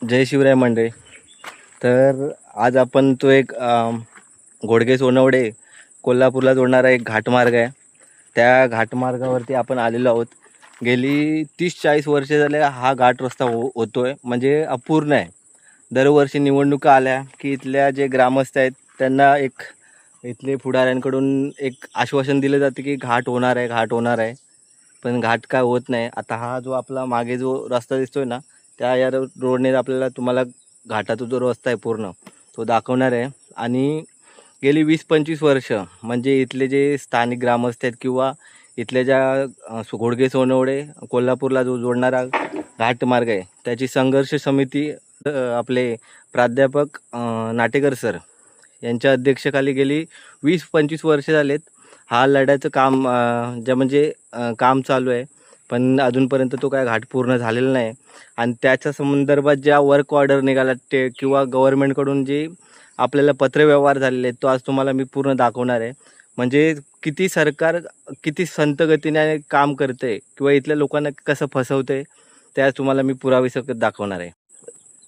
जय शिवराय मंडळी. तर आज आपण तो एक घोडगे सोनवडे कोल्हापूरला जोडणारा एक घाटमार्ग आहे. त्या घाटमार्गावरती आपण आलेलो आहोत. गेली 30-40 वर्षे झाले हा घाट रस्ता होतोय, म्हणजे अपूर्ण आहे. दरवर्षी निवडणुका आल्या की इथल्या जे ग्रामस्थ आहेत त्यांना एक इथले पुढाऱ्यांकडून एक आश्वासन दिलं जातं की घाट होणार आहे, घाट होणार आहे. पण घाट काय होत नाही. आता हा जो आपला मागे जो रस्ता दिसतोय ना, त्या या रोडने आपल्याला तुम्हाला घाटाचा जो रस्ता आहे पूर्ण तो दाखवणार आहे. आणि गेली 20-25 वर्ष म्हणजे इथले जे स्थानिक ग्रामस्थ आहेत किंवा इथल्या ज्या घोडगे सोनवडे कोल्हापूरला जो जोडणारा घाट मार्ग आहे त्याची संघर्ष समिती आपले प्राध्यापक नाटेकर सर यांच्या अध्यक्षतेखाली गेली 20-25 वर्ष झालेत हा लढ्याचं काम काम चालू आहे. पण अजूनपर्यंत तो काय घाट पूर्ण झालेला नाही. आणि त्याच्या संदर्भात ज्या वर्क ऑर्डर निघाला ते किंवा गव्हर्नमेंटकडून जे आपल्याला पत्रव्यवहार झालेले आहेत तो आज तुम्हाला मी पूर्ण दाखवणार आहे. म्हणजे किती सरकार किती संत गतीने काम करते किंवा इथल्या लोकांना कसं फसवते ते आज तुम्हाला मी पुरावेसकट दाखवणार आहे.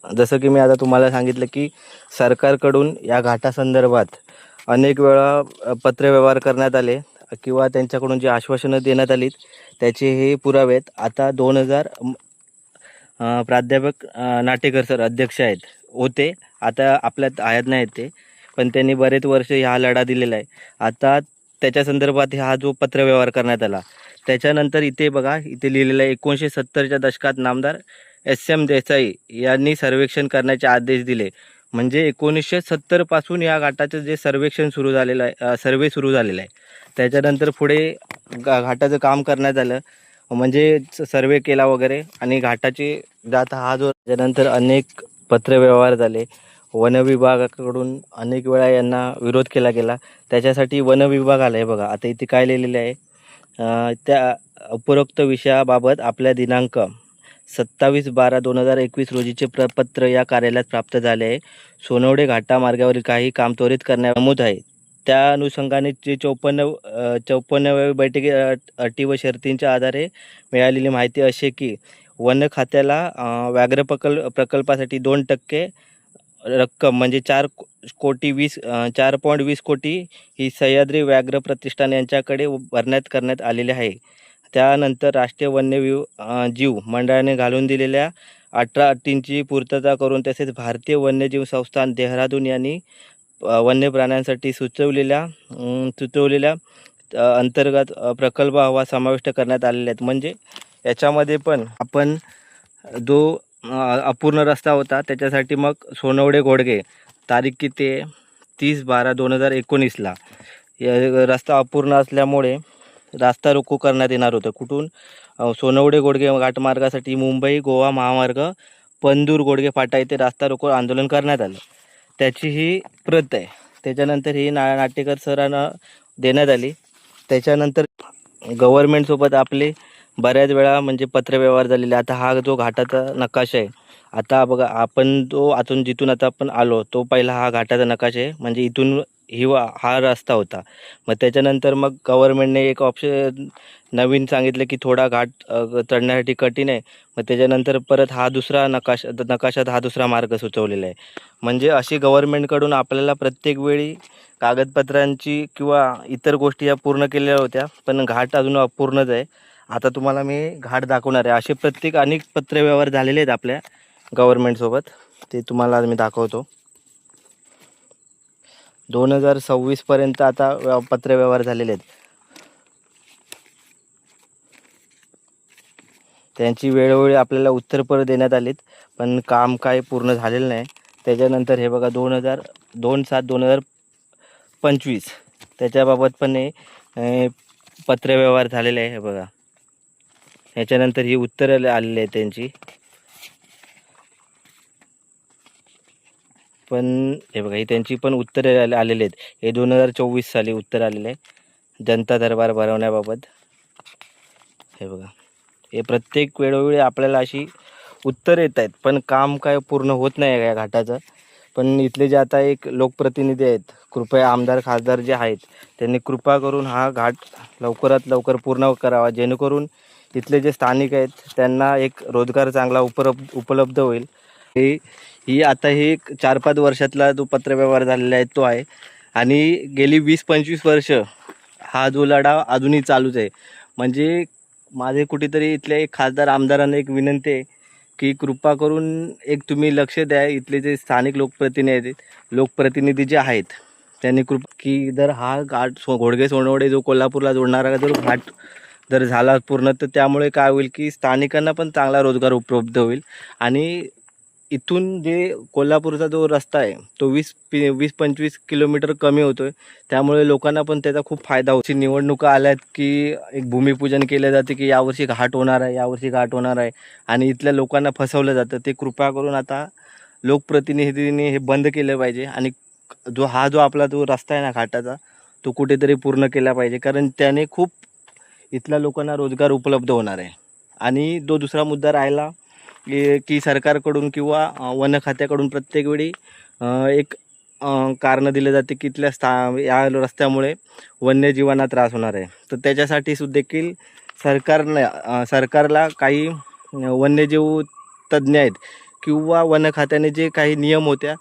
जसं की मी आता तुम्हाला सांगितलं की सरकारकडून या घाटासंदर्भात अनेक वेळा पत्रव्यवहार करण्यात आले किंवा त्यांच्याकडून जी आश्वासनं देण्यात आलीत त्याचे हे पुरावे आहेत. आता 2000 प्राध्यापक नाटेकर सर अध्यक्ष होते, आता आपल्यात आहेत नाहीत ते, पण त्यांनी बरेच वर्ष हा लढा दिलेला आहे. आता त्याच्या संदर्भात हा जो पत्रव्यवहार करण्यात आला त्याच्यानंतर इथे बघा, इथे लिहिलेलं आहे 1970च्या दशकात नामदार SM देसाई यांनी सर्वेक्षण करण्याचे आदेश दिले. म्हणजे 1970 पासून या घाटाचं जे सर्वेक्षण सुरू झालेलं आहे, सर्वे सुरू झालेला आहे. त्याच्यानंतर पुढे घाटाचं काम करण्यात आलं, म्हणजे सर्वे केला वगैरे. आणि घाटाची जात हा जो त्यानंतर अनेक पत्रव्यवहार झाले. वन विभागाकडून अनेक वेळा यांना विरोध केला गेला. त्याच्यासाठी वन विभाग आला आहे बघा. आता इथे काय लिहिलेलं आहे, त्या उपरोक्त विषयाबाबत आपल्या दिनांक 27/12/2021 रोजीचे पत्र या कार्यालयात प्राप्त झाले आहे. सोनवडे घाटा मार्गावरील काही काम त्वरित करण्यात नमूद आहे. त्या अनुषंगाने जे 54व्या बैठकी अटी व शर्तींच्या आधारे मिळालेली माहिती अशी की वन खात्याला व्याघ्र प्रकल्पासाठी 2% रक्कम म्हणजे 4.20 कोटी ही सह्याद्री व्याघ्र प्रतिष्ठान यांच्याकडे करण्यात आलेली आहे. त्यानंतर राष्ट्रीय जीव मंडळाने घालून दिलेल्या 18 अटींची पूर्तता करून तसेच भारतीय वन्यजीव संस्थान देहरादून यांनी वन्य प्राण्यांसाठी सुचवलेल्या अंतर्गत प्रकल्प हवा समाविष्ट करण्यात आलेले आहेत. म्हणजे याच्यामध्ये पण आपण जो अपूर्ण रस्ता होता त्याच्यासाठी मग सोनवडे घोडगे तारीख किती आहे, 30/12/2019ला रस्ता अपूर्ण असल्यामुळे रास्ता रोको करण्यात येणार होतं. कुठून? सोनवडे घोडगे घाटमार्गासाठी मुंबई गोवा महामार्ग पंदूर घोडगे फाटा येथे रास्ता रोको आंदोलन करण्यात आलं. त्याची ही प्रत आहे. त्याच्यानंतर ही नाटेकर सरांना देण्यात आली. त्याच्यानंतर गव्हर्नमेंटसोबत आपले बऱ्याच वेळा म्हणजे पत्रव्यवहार झालेले. आता हा जो घाटाचा नकाशा आहे, आता बघा आपण आतून जिथून आता आपण आलो तो पहिला हा घाटाचा नकाशा आहे. म्हणजे इथून हा रस्ता होता. मग त्याच्यानंतर मग गव्हर्नमेंटने एक ऑप्शन नवीन सांगितलं की थोडा घाट चढण्यासाठी कठीण आहे. मग त्याच्यानंतर परत हा दुसरा नकाशात हा दुसरा मार्ग सुचवलेला आहे. म्हणजे अशी गव्हर्नमेंटकडून आपल्याला प्रत्येक वेळी कागदपत्रांची किंवा इतर गोष्टी या पूर्ण केलेल्या होत्या, पण घाट अजून अपूर्णच आहे. आता तुम्हाला मी घाट दाखवणार आहे. असे अनेक पत्रव्यवहार झालेले आहेत आपल्या गव्हर्नमेंटसोबत, ते तुम्हाला मी दाखवतो. 2026 पर्यंत आता पत्रव्यवहार झालेले आहेत. त्यांची वेळोवेळी आपल्याला उत्तर परत देण्यात आलीत, पण काम काय पूर्ण झालेलं नाही. त्याच्यानंतर हे बघा 2/7/2025 त्याच्याबाबत पण पत्रव्यवहार झालेले आहे. हे बघा, ह्याच्यानंतर ही उत्तरं आलेली आहेत त्यांची. पण हे बघा, ही त्यांची पण उत्तरे आलेली आहेत. हे 2024 साली उत्तर आलेलं आहे जनता दरबार भरवण्याबाबत. हे बघा, हे प्रत्येक वेळोवेळी आपल्याला अशी उत्तर येत आहेत, पण काम काय पूर्ण होत नाही या घाटाचं. पण इथले जे आता एक लोकप्रतिनिधी आहेत, कृपया आमदार खासदार जे आहेत, त्यांनी कृपा करून हा घाट लवकरात लवकर पूर्ण करावा, जेणेकरून इथले जे स्थानिक आहेत त्यांना एक रोजगार चांगला उपलब्ध होईल. हे ही आता हे एक 4-5 वर्षातला जो पत्रव्यवहार झालेला आहे तो आहे. आणि गेली 20-25 वर्ष हा जो लढा अजूनही चालूच आहे. म्हणजे माझे कुठेतरी इथल्या एक खासदार आमदारांना एक विनंती आहे की कृपा करून एक तुम्ही लक्ष द्या. इथले जे स्थानिक लोकप्रतिनिधी जे आहेत त्यांनी कृपा की जर हा घाट घोडगे सोनवडे जो कोल्हापूरला जोडणारा जर घाट जर झाला पूर्ण, तर त्यामुळे काय होईल की स्थानिकांना पण चांगला रोजगार उपलब्ध होईल. आणि इथून जे कोल्हापूरचा जो रस्ता आहे तो 20-25 किलोमीटर कमी होतोय. त्यामुळे लोकांना पण त्याचा खूप फायदा होतो. निवडणुका आल्यात की एक भूमिपूजन केलं जाते की यावर्षी घाट होणार आहे, यावर्षी घाट होणार आहे, आणि इथल्या लोकांना फसवलं जातं. ते कृपा करून आता लोकप्रतिनिधींनी हे बंद केलं पाहिजे. आणि जो आपला जो रस्ता आहे ना घाटाचा, तो कुठेतरी पूर्ण केला पाहिजे, कारण त्याने खूप इथल्या लोकांना रोजगार उपलब्ध होणार आहे. आणि जो दुसरा मुद्दा राहिला की सरकारकडून किंवा वन खात्याकडून प्रत्येक वेळी एक कारणं दिले जाते की इथल्या या रस्त्यामुळे वन्यजीवांना त्रास होणार आहे. तर त्याच्यासाठी सुद्धा देखील सरकारला काही वन्यजीव तज्ज्ञ आहेत किंवा वन खात्याने जे काही नियम होत्या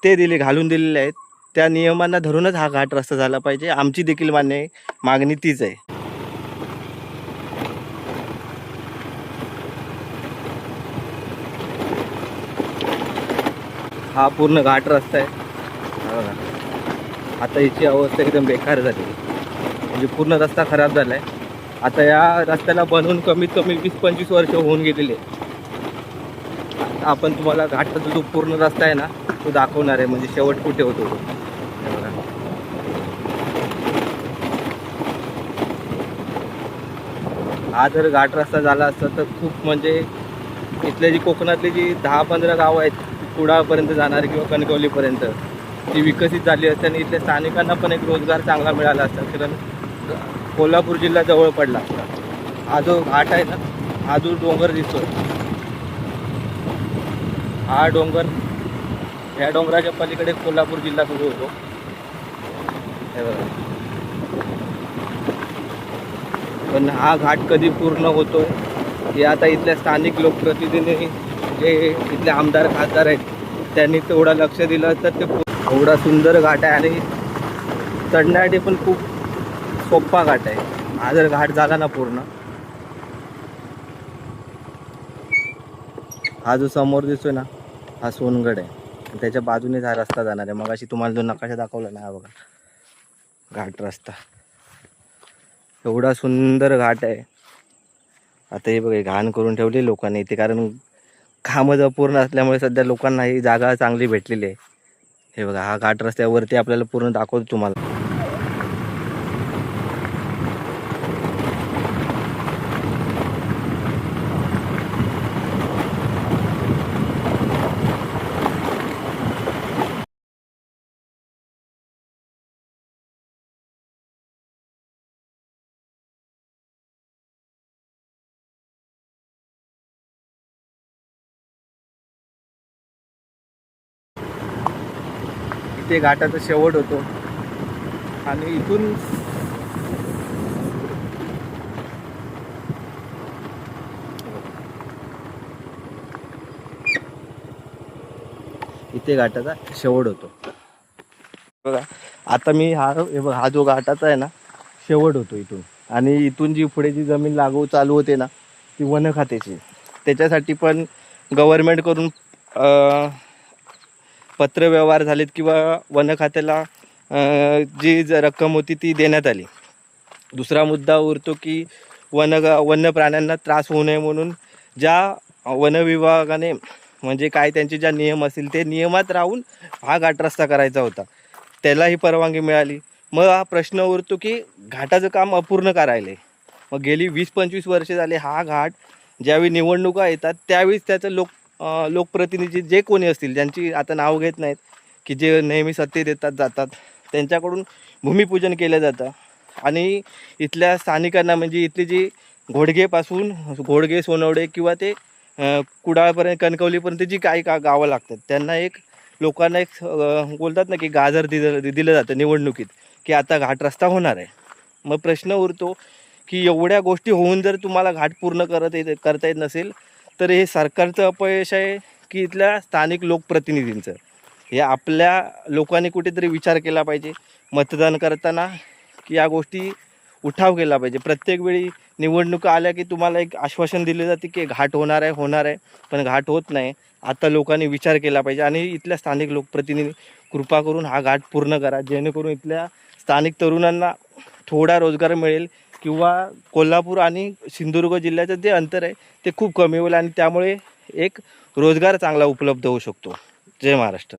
ते घालून दिलेले आहेत. त्या नियमांना धरूनच हा घाट रस्ता झाला पाहिजे. आमची देखील मागणी तीच आहे. हा पूर्ण घाट रस्ता आहे. हा बघा, आता याची अवस्था एकदम बेकार झाली, म्हणजे पूर्ण रस्ता खराब झाला आहे. आता या रस्त्याला बनवून कमीत कमी 20-25 वर्ष होऊन गेलेले. आता आपण तुम्हाला घाटाचा जो पूर्ण रस्ता आहे ना तो दाखवणार आहे, म्हणजे शेवट कुठे होतो तो. हे बघा. हा जर घाट रस्ता झाला असता तर खूप म्हणजे इथले जी कोकणातली जी 10-15 गावं आहेत कुडाळपर्यंत जाणारी किंवा कणकवलीपर्यंत ती विकसित झाली असते आणि इथल्या स्थानिकांना पण एक रोजगार चांगला मिळाला असता, कारण कोल्हापूर जिल्हा जवळ पडला असता. हा जो घाट आहे ना, हा जो डोंगर दिसतो, हा डोंगर, ह्या डोंगराच्या पलीकडे कोल्हापूर जिल्हा सुरू होतो. हे बघा. पण हा घाट कधी पूर्ण होतो हे आता इथल्या स्थानिक लोकप्रतिनिधी जे इथले आमदार खासदार आहेत त्यांनी तेवढं लक्ष दिलं तर ते एवढा सुंदर घाट आहे आणि चढण्यासाठी पण खूप सोपा घाट आहे. हा जर घाट झाला ना पूर्ण, हा जो समोर दिसतोय ना हा सोनगड आहे, त्याच्या बाजूनेच हा रस्ता जाणार आहे. मग अशी तुम्हाला जो नकाशा दाखवला ना, हा बघा घाट रस्ता, एवढा सुंदर घाट आहे. आता हे बघा घाण करून ठेवली लोकांनी इथे, कारण कामं अपूर्ण असल्यामुळे सध्या लोकांना ही जागा चांगली भेटलेली आहे. हे बघा हा घाट रस्त्यावरती आपल्याला पूर्ण दाखवतो तुम्हाला. इथे घाटाचा शेवट होतो आणि इथून इथे घाटाचा शेवट होतो. बघा आता मी हा जो घाटाचा आहे ना शेवट होतो इथून, आणि इथून जी पुढे जी जमीन लागू चालू होते ना ती वन खात्याची. त्याच्यासाठी पण गव्हर्नमेंटकडून पत्रव्यवहार झालेत किंवा वन खात्याला जी रक्कम होती ती देण्यात आली. दुसरा मुद्दा उरतो की वन्य प्राण्यांना त्रास होऊ नये म्हणून ज्या वन विभागाने म्हणजे काय त्यांचे ज्या नियम असतील ते नियमात राहून हा घाट रस्ता करायचा होता, त्यालाही परवानगी मिळाली. मग हा प्रश्न उरतो की घाटाचं काम अपूर्ण का राहिले. मग गेली 20-25 वर्षे झाले हा घाट, ज्यावेळी निवडणुका येतात त्यावेळीच त्याचं लोकप्रतिनिधी जे कोणी असतील, ज्यांची आता नाव घेत नाहीत, की जे नेहमी सत्तेत येतात जातात, त्यांच्याकडून भूमिपूजन केलं जातं. आणि इथल्या स्थानिकांना म्हणजे इथली जी घोडगे सोनवडे किंवा ते कुडाळपर्यंत कणकवलीपर्यंत जी काही गावं लागतात त्यांना लोकांना बोलतात ना की गाजर दिलं जातं निवडणुकीत की आता घाट रस्ता होणार आहे. मग प्रश्न उरतो की एवढ्या गोष्टी होऊन जर तुम्हाला घाट पूर्ण करता येत नसेल तर हे सरकारचं अपयश आहे की इथल्या स्थानिक लोकप्रतिनिधींचं. हे आपल्या लोकांनी कुठेतरी विचार केला पाहिजे मतदान करताना, की या गोष्टी उठाव केला पाहिजे. प्रत्येक वेळी निवडणुका आल्या की तुम्हाला एक आश्वासन दिले जाते की घाट होणार आहे, पण घाट होत नाही. आता लोकांनी विचार केला पाहिजे आणि इथल्या स्थानिक लोकप्रतिनिधी कृपा करून हा घाट पूर्ण करा, जेणेकरून इथल्या स्थानिक तरुणांना थोडा रोजगार मिळेल किंवा कोल्हापूर आणि सिंधुदुर्ग जिल्ह्याचं जे अंतर आहे ते खूप कमी होईल आणि त्यामुळे एक रोजगार चांगला उपलब्ध होऊ शकतो. जय महाराष्ट्र.